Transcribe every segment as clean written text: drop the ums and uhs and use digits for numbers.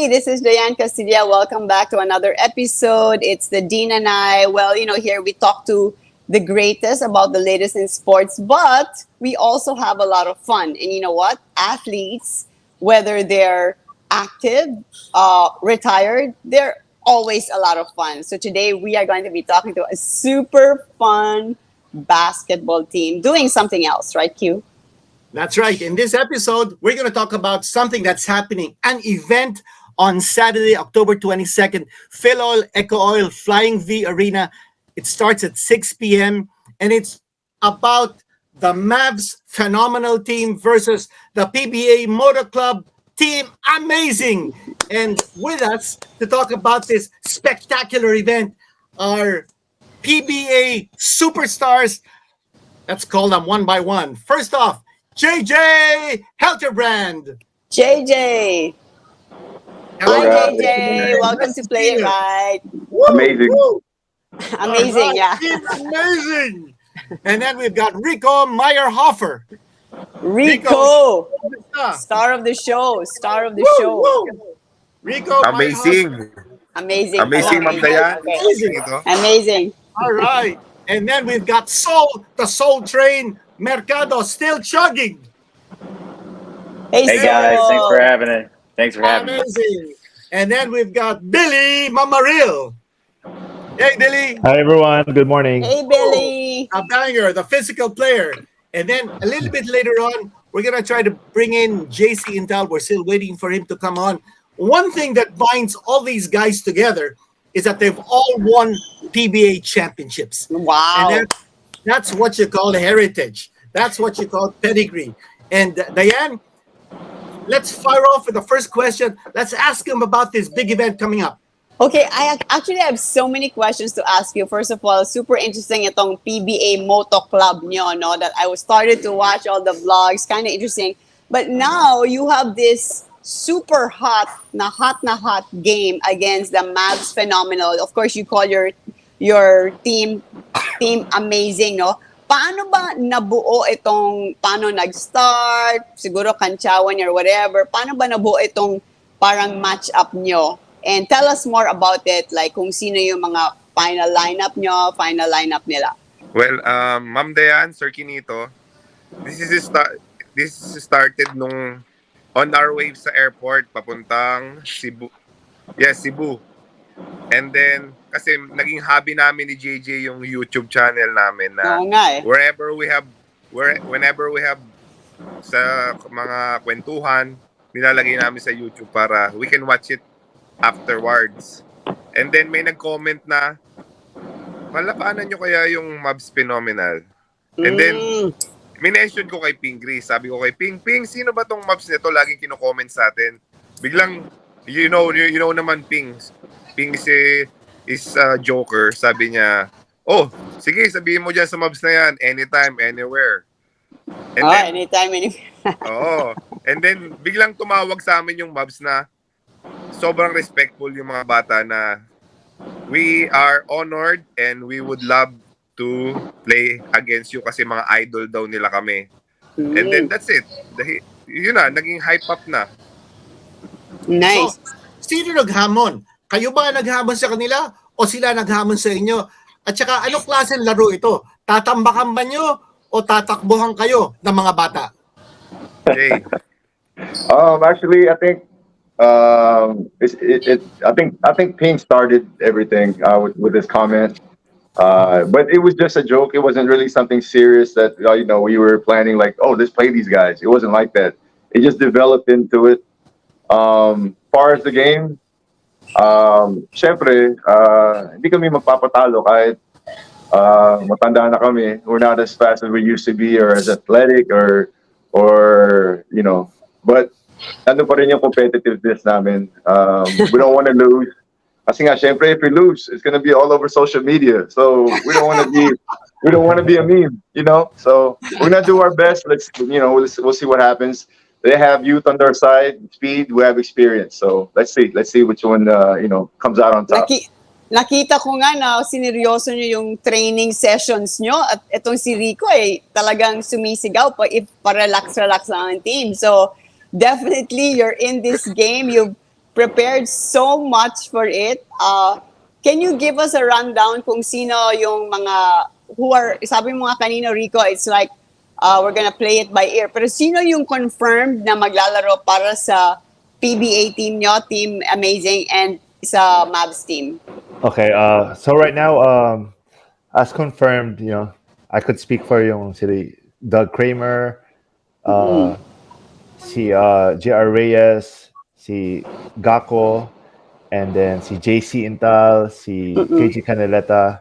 Hey, this is Dyan Castillejo. Welcome back to another episode. It's the Dean and I. Well, here we talk to the greatest about the latest in sports, but we also have a lot of fun. And you know what? Athletes, whether they're active, retired, they're always a lot of fun. So today we are going to be talking to a super fun basketball team doing something else, right, Q? That's right. In this episode, we're going to talk about something that's happening, an event on Saturday, October 22nd, Phil Eco Oil Flying V Arena. It starts at 6 p.m. and it's about the Mavs phenomenal team versus the PBA Moto Club team. Amazing. And with us to talk about this spectacular event are PBA superstars. Let's call them one by one. First off, JJ Helterbrand. JJ. Hi, JJ. Welcome to Playitright. Amazing. Amazing, yeah. Amazing. And then we've got Rico Maierhofer. Rico. Star of the show. Star of the show. Rico. Amazing. Amazing. Amazing, Ma'am Dyan. Amazing. All right. And then we've got Soul, the Soul Train, Mercado, still chugging. Hey guys, thanks for having it. Thanks for having me. Amazing. And then we've got Billy Mamaril. Hey, Billy. Hi, everyone. Good morning. Hey, Billy. A banger, the physical player. And then a little bit later on, we're going to try to bring in JC Intal. We're still waiting for him to come on. One thing that binds all these guys together is that they've all won PBA championships. Wow. And that's what you call heritage. That's what you call pedigree. And Dyan, let's fire off with the first question. Let's ask him about this big event coming up. Okay, I actually have so many questions to ask you. First of all, super interesting itong PBA Moto Club nyo, no? That I was started to watch all the vlogs, kind of interesting. But now you have this super hot game against the Mavs phenomenal. Of course, you call your team amazing, no? Paano ba nabuo paano nag-start? Siguro kantsawan or whatever. Paano ba nabuo itong parang match-up nyo? And tell us more about it, like kung sino yung mga final lineup nyo, final lineup nila. Well, Ma'am Dyan, Sir Quinito, this is started nung on our way sa airport papuntang Cebu. Yes, Cebu. And then, kasi naging hobby namin ni JJ yung YouTube channel namin na whenever we have sa mga kwentuhan, nilalagay namin sa YouTube para we can watch it afterwards. And then may nag-comment na, malapaanan nyo kaya yung Mavs Phenomenal? And then, minention ko kay Ping Gris. Sabi ko kay Ping, sino ba tong Mavs nito? Laging kino-comment sa atin. Biglang, you know naman Ping is a joker. Sabi niya, oh, sige, sabihin mo dyan sa Mavs na yan, anytime, anywhere. And then, anytime, anywhere. Oo. And then, biglang tumawag sa amin yung Mavs na sobrang respectful yung mga bata na we are honored and we would love to play against you kasi mga idol daw nila kami. And then that's it. Yun na, naging hype up na. Nice. So, sino naghamon? Kayo ba naghamon sa kanila o sila naghamon sa inyo? At saka anong klase ng laro ito? Tatambakan ba nyo o tatakbuhan kayo ng mga bata? Okay. Actually, I think I think Ping started everything with his comment, but it was just a joke. It wasn't really something serious that we were planning. Like, oh, let's play these guys. It wasn't like that. It just developed into it. Far as the game, syempre, hindi kami magpapatalo kahit matanda na kami. We're not as fast as we used to be, or as athletic, or but. Nandun pa rin yung competitiveness namin. We don't want to lose. Kasi nga, syempre, if we lose, it's going to be all over social media. So we don't want to be a meme, So we're going to do our best. We'll see what happens. They have youth on their side, speed. We have experience. So let's see which one comes out on top. Nakita ko nga na sineryoso nyo yung training sessions nyo at itong si Rico talagang sumisigaw para relax lang ang team. So definitely you're in this game. You've prepared so much for it. Can you give us a rundown kung sino yung mga who are, sabi mo nga kanino, Rico, it's like we're gonna play it by ear. Pero sino yung confirmed na maglalaro para sa PBA team nyo, Team Amazing, and sa Mavs team? Okay, so right now, as confirmed, I could speak for yung si Doug Kramer, si JR Reyes, si Gako, and then si JC Intal, si KG Caneleta,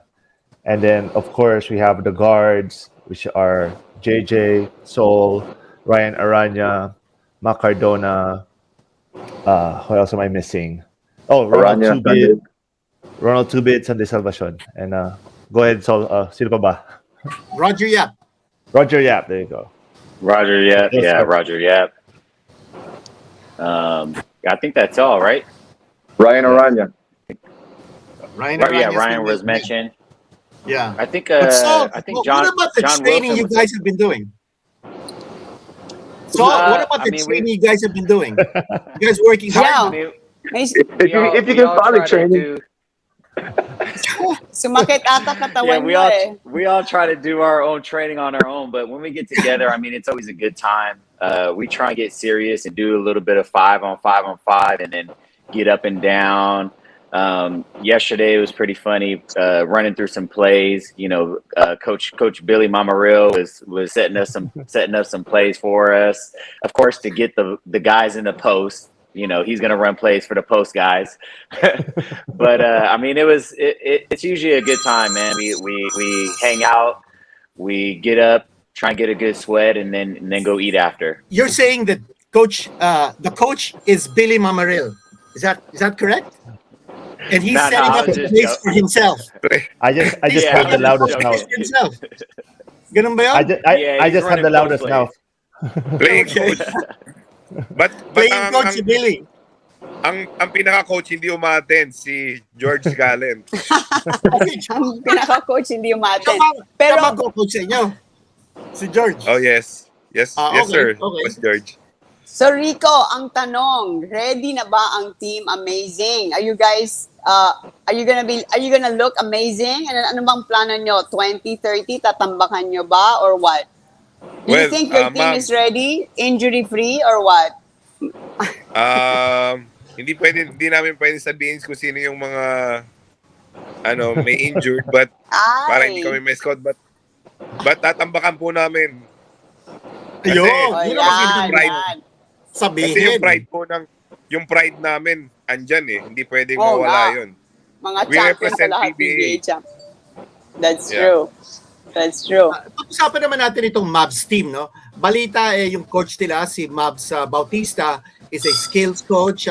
and then of course we have the guards, which are JJ, Sol, Ryan Aranya, Mac Cardona. Who else am I missing? Oh, Aranya, Ronald Tubid, Sandy Salvacion. And go ahead, Sol. Sino pa ba? Roger Yap. Roger Yap. There you go. Roger Yap. Yes, Yeah, sir. Roger Yap. I think that's all, right? Ryan Aranya. Ryan, Right, yeah, Aranya's Ryan been was there. mentioned. Yeah. I think. But so, I think what John. about the John training Wilson you was- guys have been doing? So, what about I the mean, training you guys have been doing? You guys working Yeah. hard? I mean, May If you we can all follow try to training, do- sumakit ata katawan we mo all eh. we all try to do our own training on our own, but when we get together, I mean, it's always a good time. We try and get serious and do a little bit of 5-on-5, and then get up and down. Yesterday it was pretty funny, running through some plays. Coach Billy Mamaril was setting up some plays for us. Of course, to get the guys in the post. He's going to run plays for the post guys. But I mean, it's usually a good time, man. We hang out, we get up, try and get a good sweat, and then go eat after. You're saying that the coach is Billy Mamaril. Is that correct? And he's No, setting I up was a just place for himself. I just He's Yeah, have the setting up a loudest place mouth. for himself. Ganun ba yun? I he's just have the running loudest post mouth. Playing Okay. coach. But Playing coach si Billy. ang pinaka-coach hindi umattend si George Gallen. Ang pinaka-coach hindi umaten. Pero Pero coach sa inyo. Si George. Oh yes. Yes, yes Okay, sir. okay. Yes, George. So Rico, ang tanong, ready na ba ang Team Amazing? Are you gonna look amazing? Ano bang plano nyo? 2030 tatambakan nyo ba or what? Do you Well, think your team ma'am, is ready, injury free or what? hindi namin pwede sabihin kung sino yung mga may injured but para hindi kami Ay. may-scout but tatambakan po namin. Kasi, Ayun. Oh, Yun ang yan, pride. yan. Sabihin. Kasi yung pride namin andyan eh. Hindi pwedeng Oo mawala nga. yun. Mga We champion pa represent lahat, PBA. PBA champ. That's Yeah. true. That's true. Pag-usapan naman natin itong Mavs team, no? Balita yung coach nila, si Mavs Bautista, is a skills coach.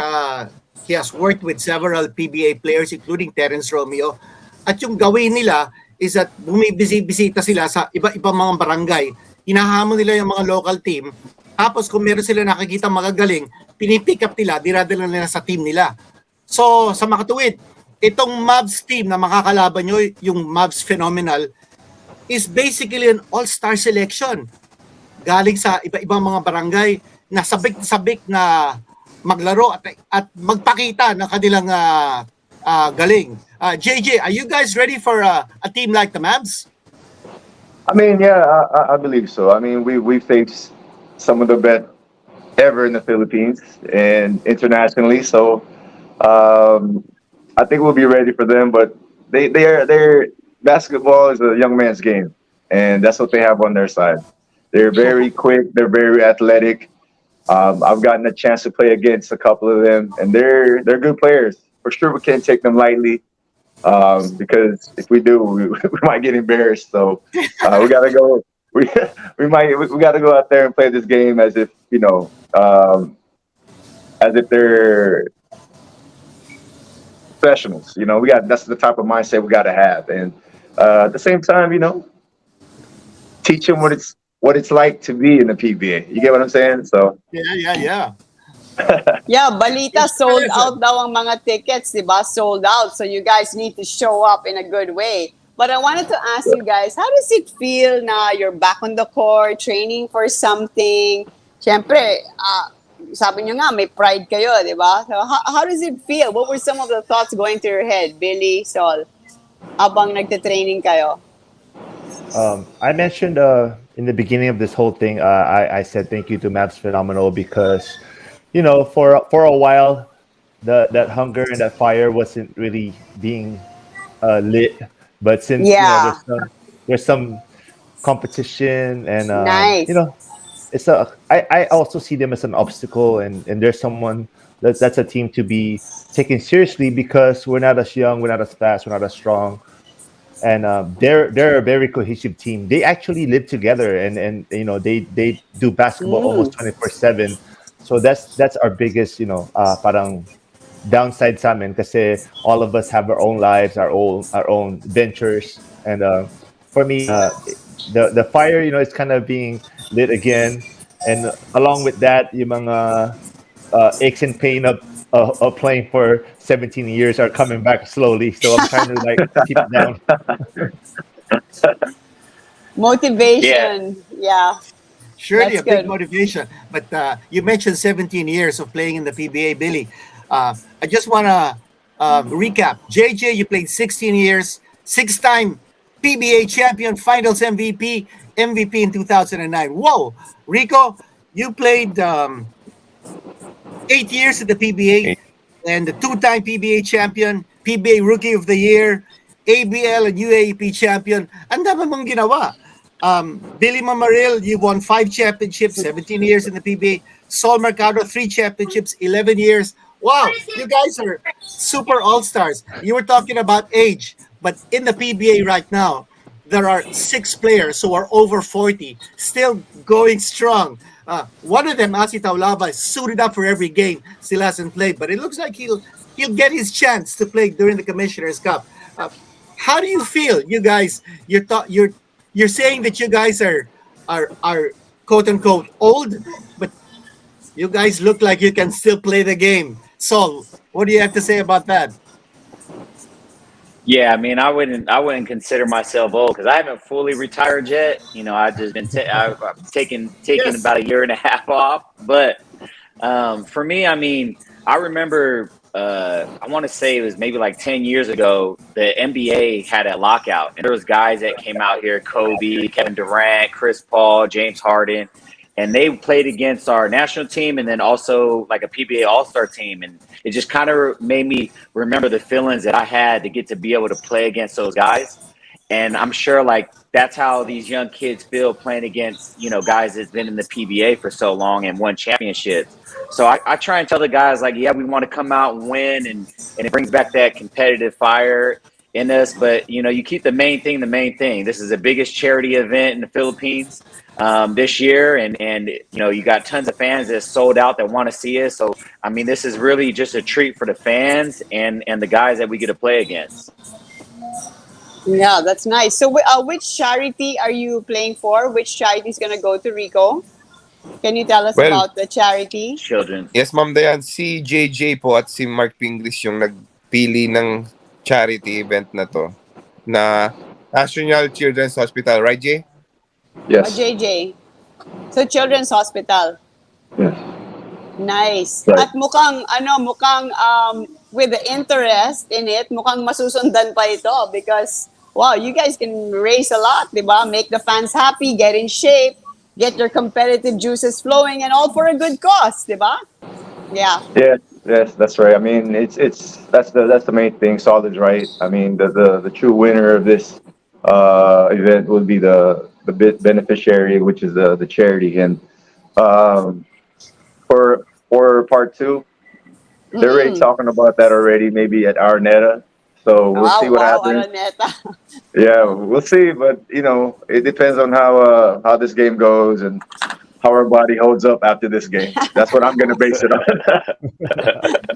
He has worked with several PBA players, including Terence Romeo. At yung gawin nila is that bumibisita sila sa iba-ibang mga barangay. Hinahamon nila yung mga local team. Tapos kung meron sila nakikita magagaling, pinipick up nila, dinadala nila sa team nila. So, sa makatuwid, itong Mavs team na makakalaban nyo, yung Mavs Phenomenal, is basically an all-star selection. Galing sa iba-ibang mga barangay na sabik-sabik na maglaro at magpakita ng kanilang galing. JJ, are you guys ready for a team like the Mavs? I mean, yeah, I believe so. I mean, we faced some of the best ever in the Philippines and internationally. So I think we'll be ready for them. But they're basketball is a young man's game, and that's what they have on their side. They're very quick. They're very athletic. I've gotten a chance to play against a couple of them, and they're good players. For sure, we can't take them lightly. Because if we do, we might get embarrassed. So we gotta go. We gotta go out there and play this game as if as if they're professionals. That's the type of mindset we gotta have, and at the same time, teach them what it's like to be in the PBA. You get what I'm saying? So Yeah. Yeah, balita sold out daw ang mga tickets, di ba? Sold out. So you guys need to show up in a good way. But I wanted to ask you guys, how does it feel na you're back on the court, training for something? Siyempre, sabi nyo nga, may pride kayo, di ba? So, how does it feel? What were some of the thoughts going through your head, Billy, Sol, habang nagte-training kayo? I mentioned in the beginning of this whole thing, I said thank you to Mavs Phenomenal because, for a while, that hunger and that fire wasn't really being lit. But since Yeah, there's some competition and nice. I also see them as an obstacle and there's someone that's a team to be taken seriously because we're not as young, we're not as fast, we're not as strong, and they're a very cohesive team. They actually live together, and they do basketball Mm. almost 24/7. So that's our biggest parang downside sa amin kasi all of us have our own lives, our own ventures, and for me, the fire is kind of being lit again, and along with that, yung mga aches and pain of playing for 17 years are coming back slowly. So I'm trying to like keep it down. Yeah. Motivation. Yeah, Surely that's a big good. motivation. But you mentioned 17 years of playing in the PBA, Billy. I just want to recap. JJ, you played 16 years, six-time PBA champion, Finals MVP in 2009. Whoa, Rico, you played 8 years at the PBA and the two-time PBA champion, PBA Rookie of the Year, ABL and UAAP champion. Ang dami mong ginawa. Billy Mamaril, you won 5 championships, 17 years in the PBA. Sol Mercado, 3 championships, 11 years. Wow, you guys are super all-stars. You were talking about age, but in the PBA right now, there are 6 players who are over 40, still going strong. One of them, Asi Taulaba, is suited up for every game. Still hasn't played, but it looks like he'll get his chance to play during the Commissioner's Cup. How do you feel, you guys? You're saying that you guys are quote unquote old, but you guys look like you can still play the game. So, what do you have to say about that? Yeah, I mean, I wouldn't consider myself old because I haven't fully retired yet. I've just been I've taken Yes. about a year and a half off. But for me, I mean, I remember I want to say it was maybe like 10 years ago. The NBA had a lockout, and there was guys that came out here: Kobe, Kevin Durant, Chris Paul, James Harden, and they played against our national team, and then also like a PBA All Star team, and it just kind of made me remember the feelings that I had to get to be able to play against those guys. And I'm sure like that's how these young kids feel playing against, guys that's been in the PBA for so long and won championships. So I try and tell the guys like, yeah, we want to come out and win, and it brings back that competitive fire in us. But you keep the main thing the main thing. This is the biggest charity event in the Philippines this year, and you got tons of fans that sold out that want to see us. So I mean, this is really just a treat for the fans and the guys that we get to play against. Yeah, that's nice. So, which charity are you playing for? Which charity is gonna go to Rico? Can you tell us Well, about the charity? Children. yes, Ma'am Dayan, si JJ po at si Mark Pinglis yung nagpili ng charity event na to na National Children's Hospital, right, Jay? Yes. JJ. So, Children's Hospital. Yes. Nice. Right. At mukhang with the interest in it, mukhang masusundan pa ito because wow, you guys can raise a lot, 'di ba? Make the fans happy, get in shape, get your competitive juices flowing and all for a good cause, 'di ba? Yeah. Yeah. Yes, that's right. I mean, it's that's the main thing. Solid's right. I mean, the true winner of this event would be the beneficiary, which is the charity. And um, for part two, they're already Mm. talking about that already. Maybe at Arnetta. So we'll see Wow, what wow, happens. Araneta. Yeah, we'll see. But it depends on how this game goes and how our body holds up after this game. That's what I'm gonna base it on.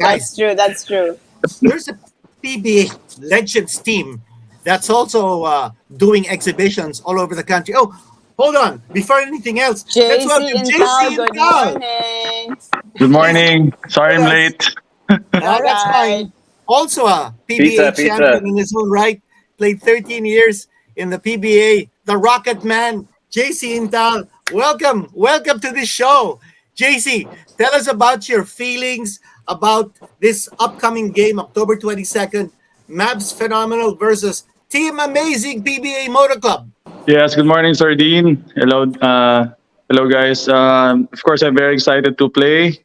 Guys, That's true. That's true. there's a PBA Legends team that's also doing exhibitions all over the country. Oh, hold on. Before anything else, let's JC welcome Intal, JC good Intal. morning. Good morning. Sorry I'm Yes. late. No, All that's right. fine. Also a PBA Pizza, champion pizza. in his own right. Played 13 years in the PBA. The Rocket Man, JC Intal. Welcome to this show. JC, tell us about your feelings about this upcoming game, October 22nd, Mavs Phenomenal versus Team Amazing PBA Moto Club. Yes, good morning, Sir Dean. Hello, hello, guys. Of course, I'm very excited to play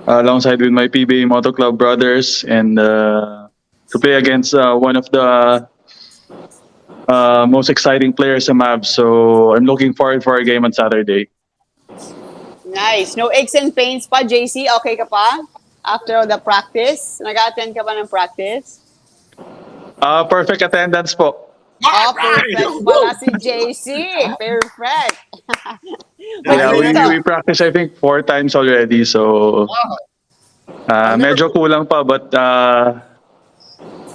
alongside with my PBA Moto Club brothers and to play against one of the most exciting players in Mavs. So I'm looking forward for our game on Saturday. Nice. No aches and pains pa, JC? Okay ka pa? After the practice? Nag-attend ka ba ng practice? Perfect attendance po. Oh, Alright! perfect pala si JC. Perfect. But Yeah, we, Quinito, we practice I think 4 times already. So I'll never medyo kulang pa but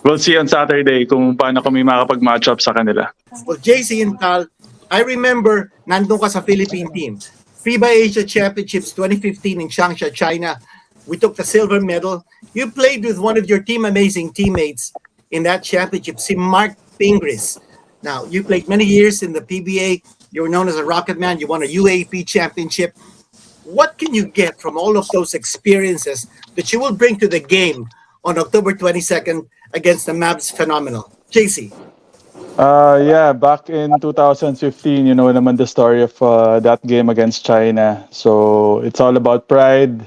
we'll see on Saturday kung paano kami makapag-match up sa kanila. Well, JC Intal, I remember nandun ka sa Philippine team. FIBA Asia Championships 2015 in Changsha, China. We took the silver medal. You played with one of your team amazing teammates in that championship, si Mark Pingris. Now, you played many years in the PBA. You were known as a Rocket Man. You won a UAP championship. What can you get from all of those experiences that you will bring to the game on October 22nd against the Mavs Phenomenal? JC. Yeah, back in 2015, you know naman the story of that game against China. So it's all about pride,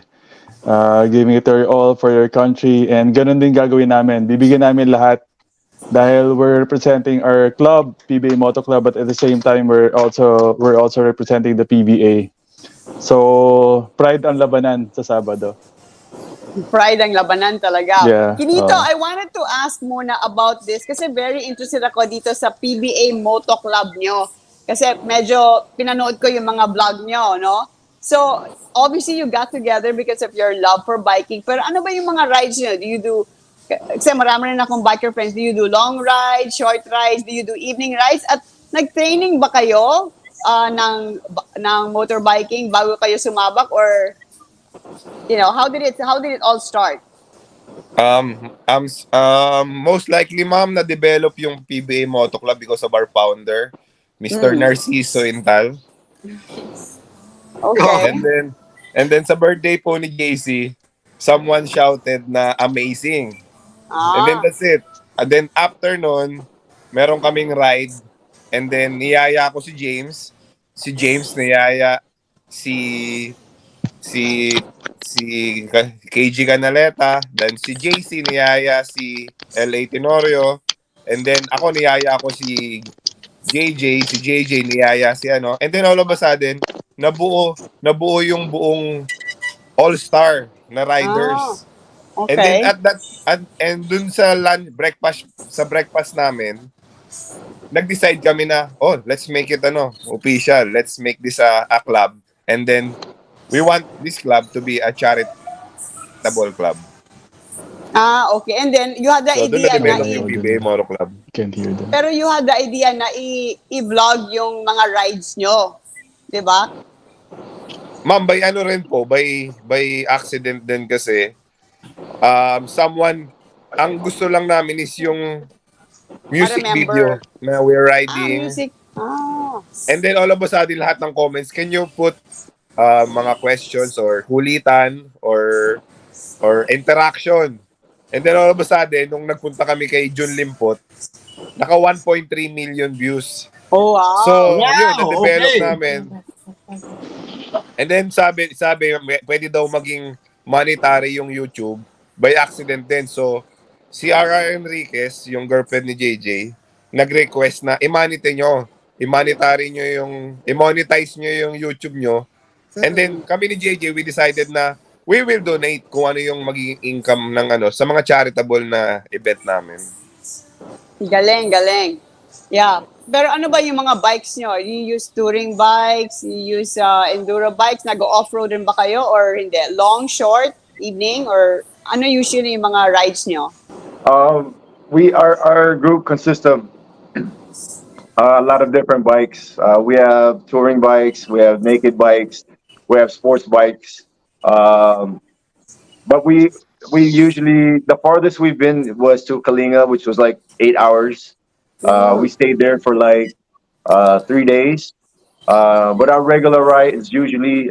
giving it your all for your country, and ganun din gagawin namin. Bibigyan namin lahat dahil we're representing our club, PBA Moto Club, but at the same time we're also representing the PBA. So pride ang labanan sa Sabado. pride ang labanan talaga. Yeah. Quinito, I wanted to ask muna about this kasi very interested ako dito sa PBA Moto Club nyo. Kasi medyo pinanood ko yung mga vlog nyo, no? So, obviously you got together because of your love for biking. Pero ano ba yung mga rides nyo? Do you do, kasi marami rin akong biker friends, do you do long rides, short rides, do you do evening rides? At nag-training ba kayo ng motorbiking bago kayo sumabak or how did it all start? Most likely, ma'am, na-develop yung PBA Moto Club because of our founder, Mr. Narciso Intal. Okay. And then sa birthday po ni JC, someone shouted na amazing. And then that's it. And then after nun, meron kaming ride. And then niyaya ko si James. Si James niyaya si si KG Canaleta, then si JC niyaya si LA Tenorio, and then ako niyaya ako si JJ niyaya si ano. And then all of a sudden, nabuo yung buong all-star na riders. And then Okay. and dun sa lunch breakfast namin, nag-decide kami na, oh, let's make it official. Let's make this a club. And then we want this club to be a charitable club. Okay. And then you had the So doon idea na na-develop yung PBA Moto Club. Can't hear them. pero you had the idea na i-vlog yung mga rides nyo. 'Di ba? Ma'am, by accident din kasi, ang gusto lang namin is yung music remember. video na we're riding. Music. And then all of a sudden, lahat ng comments, can you put mga questions or kulitan or interaction? And then all of a sudden, nung nagpunta kami kay Jun Limpot, naka 1.3 million views. Oh, wow. So, Wow, yun, na-develop okay. namin. And then sabi, pwede daw maging monetary yung YouTube by accident din. So, si R.R. Enriquez, yung girlfriend ni JJ, nag-request na i-monetize nyo yung YouTube nyo. And then, kami ni JJ, we decided na we will donate kung ano yung magiging income ng sa mga charitable na event namin. Galing. Yeah. Pero ano ba yung mga bikes nyo? You use touring bikes? You use enduro bikes? Nag-off-road rin ba kayo? Or hindi? Long, short, evening? Or ano usually yung mga rides nyo? Our group consists of a lot of different bikes. We have touring bikes, we have naked bikes, we have sports bikes. But we usually, the farthest we've been was to Kalinga, which was like 8 hours. We stayed there for like 3 days. But our regular ride is usually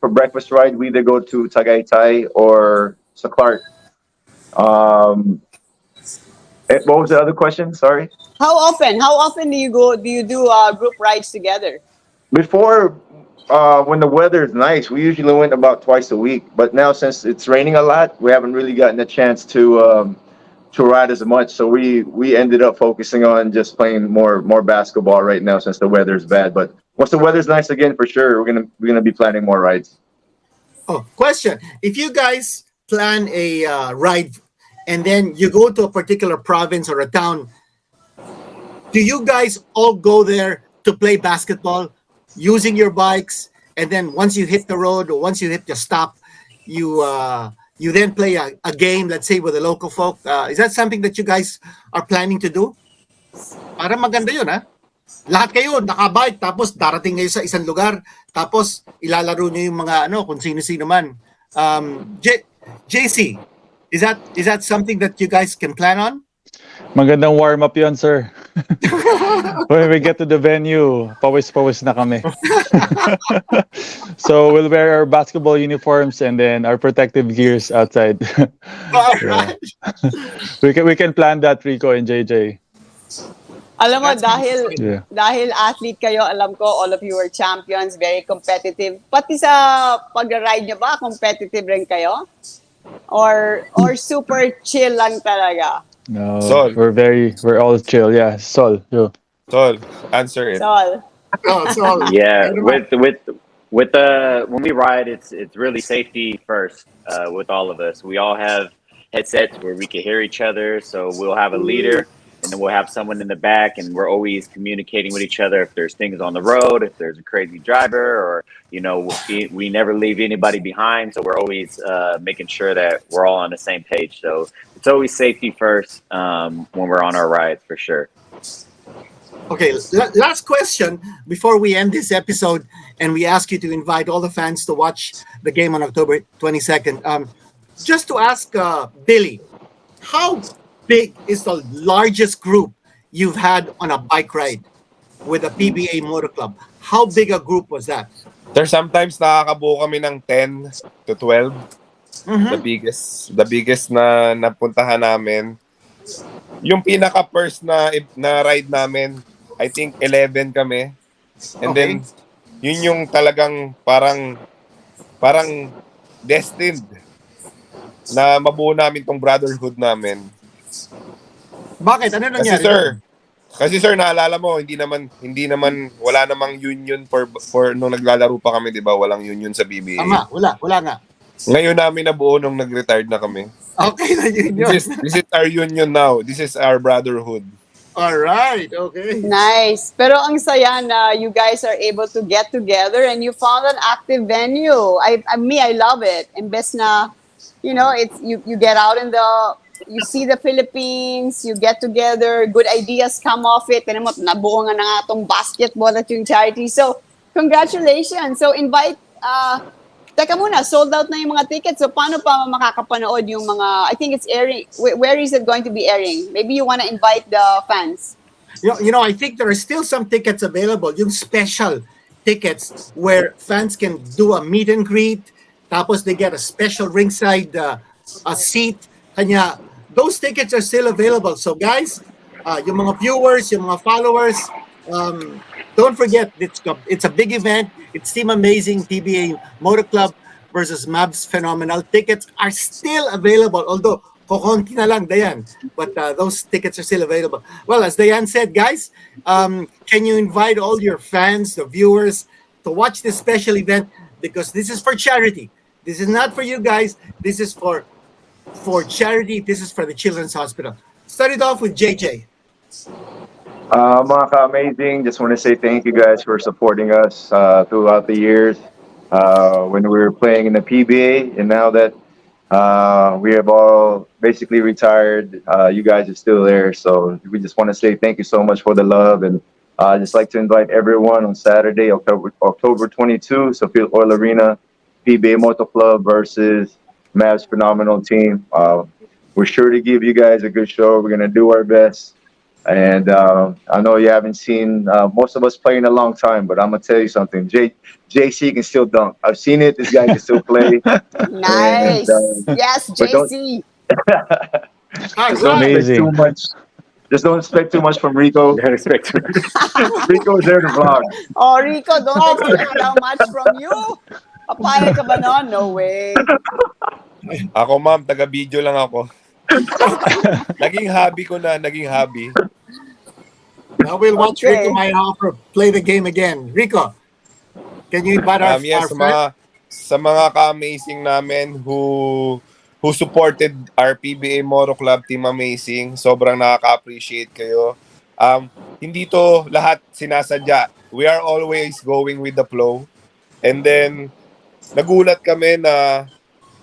for breakfast ride, we either go to Tagaytay or sa Clark. What was the other question? Sorry. How often? How often do you go? Do you do group rides together? Before, when the weather is nice, we usually went about twice a week. But now, since it's raining a lot, we haven't really gotten a chance to ride as much. So we ended up focusing on just playing more basketball right now since the weather's bad. But once the weather's nice again, for sure, we're gonna be planning more rides. Oh, question. If you guys plan a ride and then you go to a particular province or a town, do you guys all go there to play basketball using your bikes? And then once you hit the road or once you hit the stop, you then play a game, let's say, with the local folk. Is that something that you guys are planning to do? Para maganda yun, ha? Lahat kayo nakabike tapos darating kayo sa isang lugar tapos ilalaro niyo yung mga kung sino-sino man. JC, is that something that you guys can plan on? Magandang warm-up yun, sir. When we get to the venue, pawis-pawis na kami. So we'll wear our basketball uniforms and then our protective gears outside. All right. We can plan that, Rico and JJ. Alam mo, Yeah. dahil athlete kayo, alam ko, all of you are champions, very competitive. Pati sa pag-ride nyo ba, competitive rin kayo? Or super chill lang talaga? No, Sol. we're all chill. Yeah, Sol. Yo. Sol, answer it. Sol. So, Yeah, with the when we ride, it's really safety first with all of us. We all have headsets where we can hear each other, so we'll have a leader, and then we'll have someone in the back, and we're always communicating with each other if there's things on the road, if there's a crazy driver, or we never leave anybody behind, so we're always making sure that we're all on the same page. So it's always safety first when we're on our rides, for sure. okay, last question before we end this episode and we ask you to invite all the fans to watch the game on October 22nd. Just to ask Billy, how big is the largest group you've had on a bike ride with a PBA Moto Club? How big a group was that? Sir, sometimes nakakabuo kami ng 10 to 12. The biggest na napuntahan namin. Yung pinaka first na ride namin, I think 11 kami. And Okay. then yun yung talagang parang destined na mabuo namin tong brotherhood namin. Bakit? Ano nangyari? Kasi sir, naalala mo, hindi naman wala namang union for nung naglalaro pa kami, 'di ba? Walang union sa PBA. Tama, wala nga. Ngayon namin nabuo nung nag-retired na kami. Okay na yun. This is our union now. This is our brotherhood. All right, okay. Nice. Pero ang saya na you guys are able to get together and you found an active venue. I love it. Imbes na, it's you get out you see the Philippines, you get together, good ideas come off it. Tignan mo, nabuo nga na nga itong basketball at yung charity. So, congratulations. So, invite, teka muna, sold out na yung mga tickets. So, paano pa makakapanood yung mga, I think it's airing, where is it going to be airing? Maybe you want to invite the fans. I think there are still some tickets available, yung special tickets where fans can do a meet and greet, tapos they get a special ringside a seat. Kanya, those tickets are still available. So guys, yung mga viewers, yung mga followers, don't forget, it's a big event. It's Team Amazing PBA Moto Club versus Mavs Phenomenal. Tickets are still available, although kokonti na lang, Dyan. But those tickets are still available. Well, as Dyan said, guys, can you invite all your fans, the viewers, to watch this special event? Because this is for charity. This is not for you guys. This is for charity. This is for the Children's Hospital. Started off with JJ. Mga ka-amazing, just want to say thank you guys for supporting us throughout the years when we were playing in the PBA, and now that we have all basically retired, you guys are still there. So we just want to say thank you so much for the love, and I'd just like to invite everyone on Saturday, October 22, Sofia Oil Arena, PBA Moto Club versus Mavs phenomenal team. We're sure to give you guys a good show. We're going to do our best. And I know you haven't seen most of us play in a long time, but I'm gonna tell you something. JC can still dunk. I've seen it. This guy can still play. And Nice. Yes, but don't JC. All just don't right. expect too Amazing. much. Just don't expect too much from Rico. Don't expect. Rico is there to vlog. Oh, Rico, don't expect that much from you. Papayag ka ba nun? No way. Ako, ma'am, taga-video lang ako. Naging hobby ko na, naging hobby. Now we'll watch Okay. Rico Maierhofer play the game again. Rico, can you invite our, Yes, our sa mga ka-amazing namin who supported our PBA Moto Club Team Amazing. Sobrang nakaka-appreciate kayo. Hindi to lahat sinasadya. We are always going with the flow. And then, nagulat kami na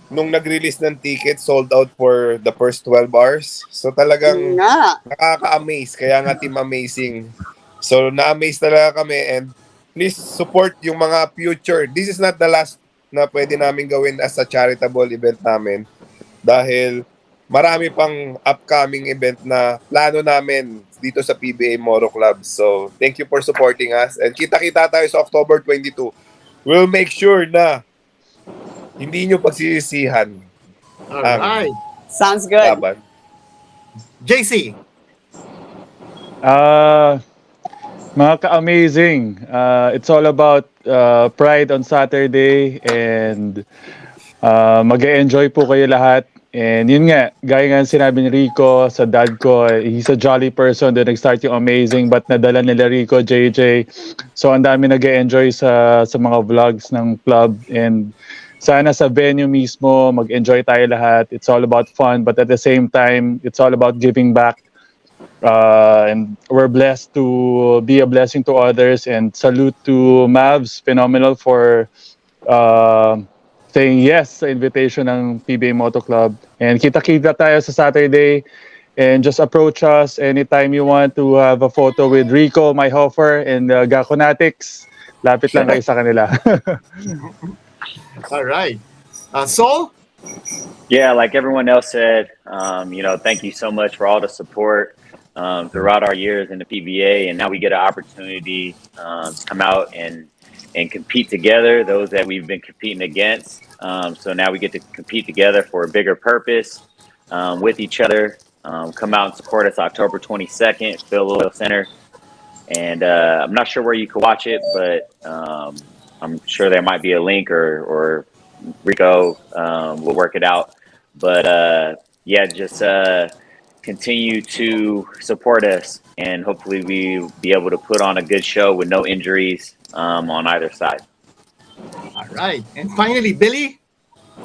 nung nag-release ng ticket, sold out for the first 12 hours. So talagang Nga. nakaka-amaze. Kaya nga Team Amazing. So na-amaze talaga kami and please support yung mga future. This is not the last na pwede namin gawin as a charitable event namin. Dahil marami pang upcoming event na plano namin dito sa PBA Moto Club. So thank you for supporting us. And kita-kita tayo sa October 22. We'll make sure na hindi nyo pagsisisihan All ang right. Sounds good. laban. JC. Mga ka-amazing. It's all about pride on Saturday and mag-enjoy po kayo lahat. And yun nga, gaya nga sinabi ni Rico sa dad ko, he's a jolly person. Doon nag-start yung amazing, but nadala nila Rico, JJ. So ang dami nag-enjoy sa mga vlogs ng club. And sana sa venue mismo, mag-enjoy tayo lahat. It's all about fun, but at the same time, it's all about giving back. And we're blessed to be a blessing to others. And salute to Mavs, phenomenal for saying yes sa invitation ng PBA Moto Club. And kita-kita tayo sa Saturday. And just approach us anytime you want to have a photo with Rico Maierhofer and Gakonatics. Lapit lang kayo sa kanila. All right. Sol? Yeah, like everyone else said, thank you so much for all the support throughout our years in the PBA, and now we get an opportunity to come out and compete together. Those that we've been competing against, so now we get to compete together for a bigger purpose with each other. Come out and support us October 22nd, Phil Oil Center, and I'm not sure where you can watch it, but I'm sure there might be a link or Rico will work it out. But just continue to support us, and hopefully we'll be able to put on a good show with no injuries on either side. All right. And finally, Billy?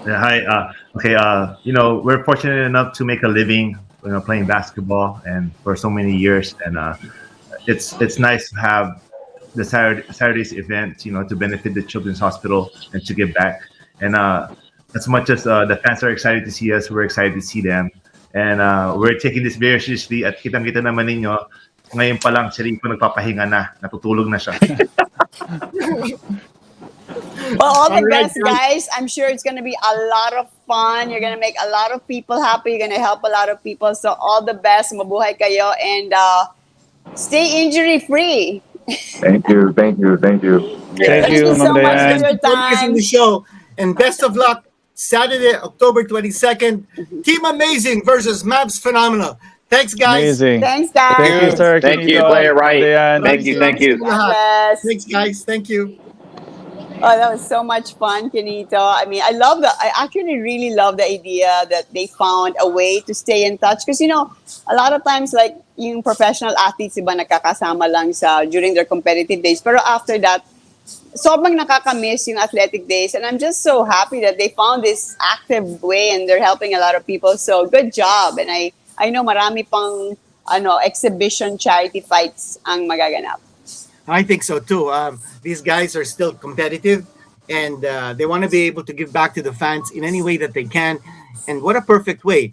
Yeah, hi. We're fortunate enough to make a living, playing basketball, and for so many years, and it's nice to have the Saturday's event, to benefit the Children's Hospital and to give back. And as much as the fans are excited to see us, we're excited to see them. And we're taking this very seriously. At kitang-kita naman ninyo, ngayon pa lang si Rico nagpapahinga na, natutulog na siya. Well, all the All right, best, guys. I'm sure it's going to be a lot of fun. You're going to make a lot of people happy. You're going to help a lot of people. So all the best. Mabuhay kayo. And stay injury-free. Thank you. Thank Thank you, you so Ma'am much Dyan. for your Focus on time. the show. And best of luck Saturday, October 22nd. Team Amazing versus Mavs Phenomenal. Thanks, guys. Amazing. Thanks, guys. Thank you, sir. Thank you. Quinito, Play it right. Dyan. Thank you. God bless. Thanks, guys. Thank you. Oh, that was so much fun, Quinito. I mean, I actually really love the idea that they found a way to stay in touch. Because, a lot of times, like, yung professional athletes, iba nakakasama lang during their competitive days. Pero after that, sobrang nakakamiss yung athletic days. And I'm just so happy that they found this active way and they're helping a lot of people. So, good job. And I know marami pang exhibition charity fights ang magaganap. I think so too. These guys are still competitive, and they want to be able to give back to the fans in any way that they can. And what a perfect way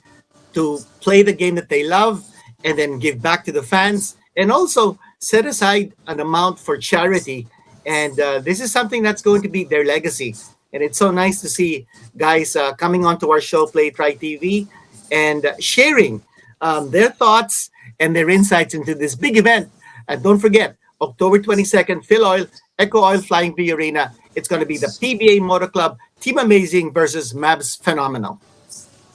to play the game that they love, and then give back to the fans, and also set aside an amount for charity. And this is something that's going to be their legacy. And it's so nice to see guys coming onto our show, Playitright TV, and sharing their thoughts and their insights into this big event. And don't forget, October 22nd, Phil Oil, Eco Oil Flying V Arena. It's going to be the PBA Moto Club Team Amazing versus Mavs Phenomenal.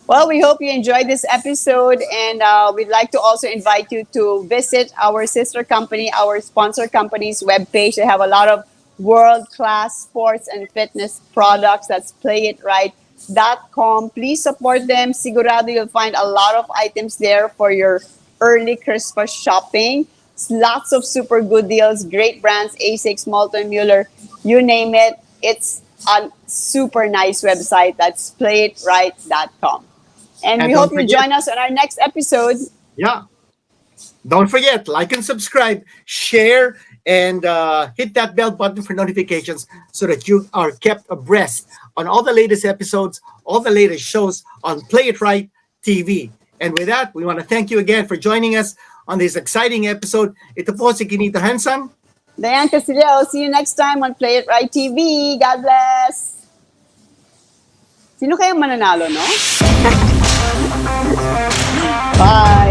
Well, we hope you enjoyed this episode, and we'd like to also invite you to visit our sister company, our sponsor company's webpage. They have a lot of world-class sports and fitness products. That's Playitright.com. Please support them. Sigurado you'll find a lot of items there for your early Christmas shopping. Lots of super good deals, great brands, A6, Molton Mueller, you name it. It's a super nice website. That's playitright.com. And we don't hope you forget- join us on our next episode. Yeah. Don't forget, like and subscribe, share, and hit that bell button for notifications so that you are kept abreast on all the latest episodes, all the latest shows on Playitright TV. And with that, we want to thank you again for joining us on this exciting episode. Ito po si Quinito Henson. Dyan, Castillejo. See you next time on Playitright TV. God bless. Sino kayang mananalo, no? Bye.